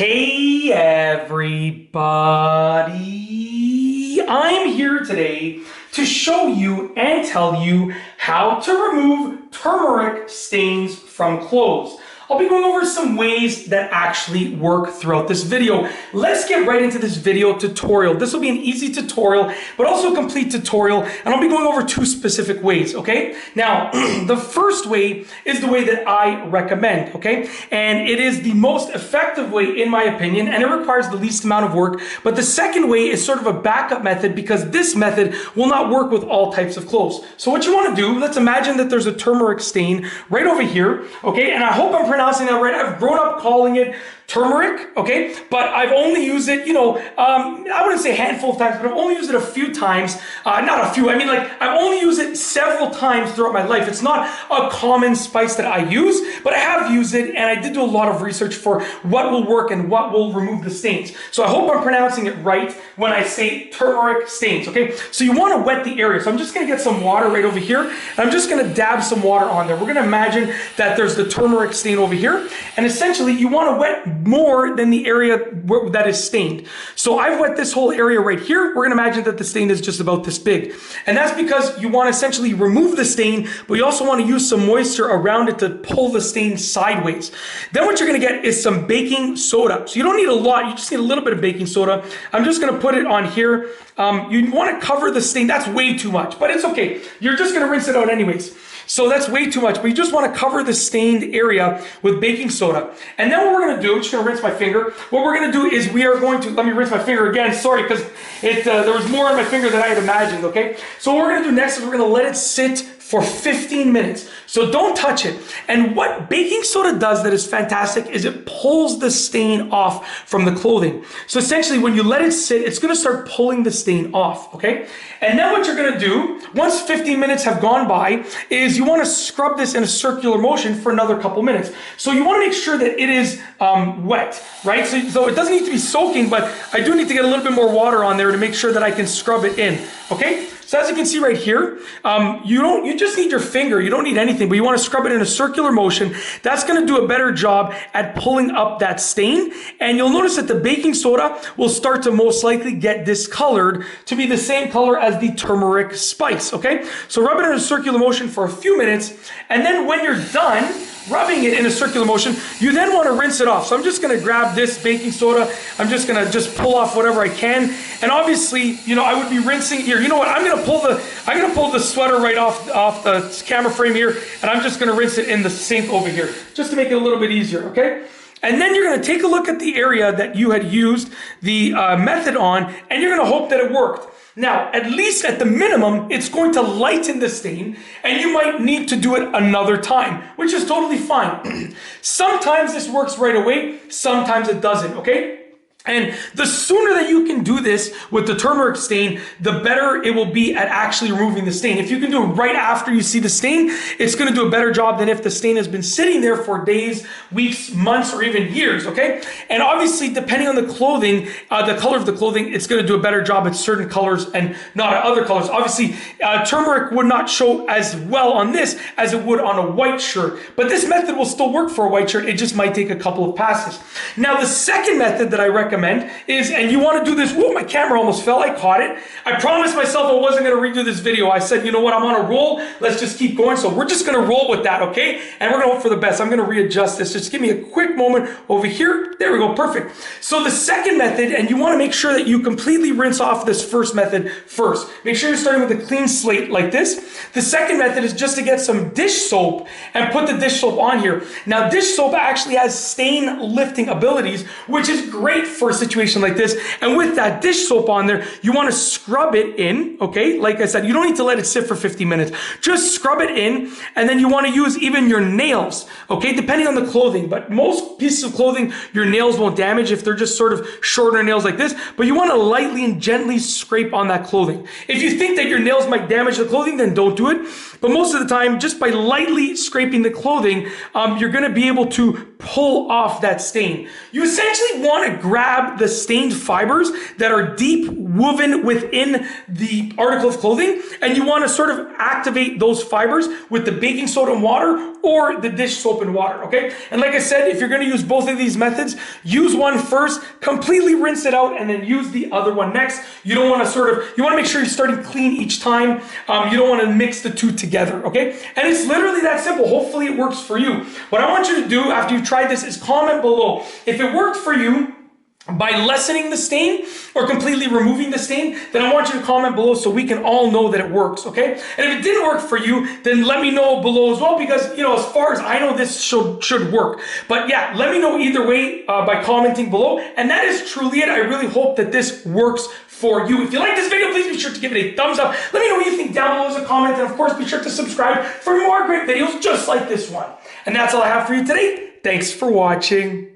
Hey everybody, I'm here today to show you and tell you how to remove turmeric stains from clothes. I'll be going over some ways that actually work throughout this video. Let's get right into this video tutorial. This will be an easy tutorial, but also a complete tutorial, and I'll be going over two specific ways, okay? Now, the first way is the way that I recommend, okay? And it is the most effective way, in my opinion, and it requires the least amount of work. But the second way is sort of a backup method because this method will not work with all types of clothes. So what you want to do, let's imagine that there's a turmeric stain right over here, okay? And I hope I'm pronouncing that right. I've grown up calling it turmeric, okay? But I've only used it, I wouldn't say a handful of times, but I've only used it a few times. Not a few, I mean like I've only used it several times throughout my life. It's not a common spice that I use, but I have used it and I did do a lot of research for what will work and what will remove the stains. So I hope I'm pronouncing it right when I say turmeric stains, okay? So you want to wet the area. So I'm just going to get some water right over here and I'm just going to dab some water on there. We're going to imagine that there's the turmeric stain over here and essentially you want to wet more than the area that is stained. So I've wet this whole area right here. We're going to imagine that the stain is just about this big. And that's because you want to essentially remove the stain, but you also want to use some moisture around it to pull the stain sideways. Then what you're going to get is some baking soda. So you don't need a lot. You just need a little bit of baking soda. I'm just going to put it on here. You want to cover the stain. That's way too much, but it's okay. You're just going to rinse it out anyways. So that's way too much, but you just want to cover the stained area with baking soda. And then what we're going to do, I'm just going to rinse my finger. What we're going to do is we are going to, let me rinse my finger again, sorry, because there was more on my finger than I had imagined, okay? So what we're going to do next is we're going to let it sit for 15 minutes. So don't touch it. And what baking soda does that is fantastic is it pulls the stain off from the clothing. So essentially when you let it sit, it's gonna start pulling the stain off, okay? And then what you're gonna do, once 15 minutes have gone by, is you wanna scrub this in a circular motion for another couple minutes. So you wanna make sure that it is wet, right? So it doesn't need to be soaking, but I do need to get a little bit more water on there to make sure that I can scrub it in, okay? So as you can see right here, you just need your finger. You don't need anything, but you want to scrub it in a circular motion. That's going to do a better job at pulling up that stain. And you'll notice that the baking soda will start to most likely get discolored to be the same color as the turmeric spice, okay? So rub it in a circular motion for a few minutes. And then when you're done rubbing it in a circular motion, you then want to rinse it off. So I'm just going to grab this baking soda. I'm just going to pull off whatever I can. And obviously, I would be rinsing here. You know what? I'm going to pull the sweater right off the camera frame here, and I'm just going to rinse it in the sink over here, just to make it a little bit easier, okay? And then you're going to take a look at the area that you had used the method on, and you're going to hope that it worked. Now, at least at the minimum, it's going to lighten the stain, and you might need to do it another time, which is totally fine. Sometimes this works right away, sometimes it doesn't, okay? And the sooner that you can do this with the turmeric stain, the better it will be at actually removing the stain. If you can do it right after you see the stain, it's going to do a better job than if the stain has been sitting there for days, weeks, months, or even years, okay? And obviously, depending on the clothing, the color of the clothing, it's going to do a better job at certain colors and not at other colors. Obviously, turmeric would not show as well on this as it would on a white shirt, but this method will still work for a white shirt. It just might take a couple of passes. Now, the second method that I recommend is, and you want to do this, whoa, my camera almost fell, I caught it. I promised myself I wasn't going to redo this video. I said, you know what, I'm on a roll, let's just keep going. So we're just going to roll with that, okay? And we're going to hope for the best. I'm going to readjust this. Just give me a quick moment over here. There we go, perfect. So the second method, and you want to make sure that you completely rinse off this first method first. Make sure you're starting with a clean slate like this. The second method is just to get some dish soap and put the dish soap on here. Now, dish soap actually has stain lifting abilities, which is great for a situation like this. And with that dish soap on there, you want to scrub it in, okay? Like I said, you don't need to let it sit for 50 minutes. Just scrub it in, and then you want to use even your nails, okay? Depending on the clothing, but most pieces of clothing, your nails won't damage if they're just sort of shorter nails like this, but you want to lightly and gently scrape on that clothing. If you think that your nails might damage the clothing, then don't do it. But most of the time, just by lightly scraping the clothing, you're going to be able to pull off that stain. You essentially want to grab the stained fibers that are deep woven within the article of clothing, and you want to sort of activate those fibers with the baking soda and water or the dish soap and water, okay? And like I said, if you're going to use both of these methods, use one first, completely rinse it out, and then use the other one next. You don't want to you want to make sure you're starting clean each time. You don't want to mix the two together, okay? And it's literally that simple. Hopefully it works for you. What I want you to do after you've tried this is comment below. If it worked for you, by lessening the stain or completely removing the stain, then I want you to comment below so we can all know that it works, okay? And if it didn't work for you, then let me know below as well, because, you know, as far as I know, this should work. But yeah, let me know either way by commenting below. And that is truly it. I really hope that this works for you. If you like this video, please be sure to give it a thumbs up. Let me know what you think down below as a comment. And of course, be sure to subscribe for more great videos just like this one. And that's all I have for you today. Thanks for watching.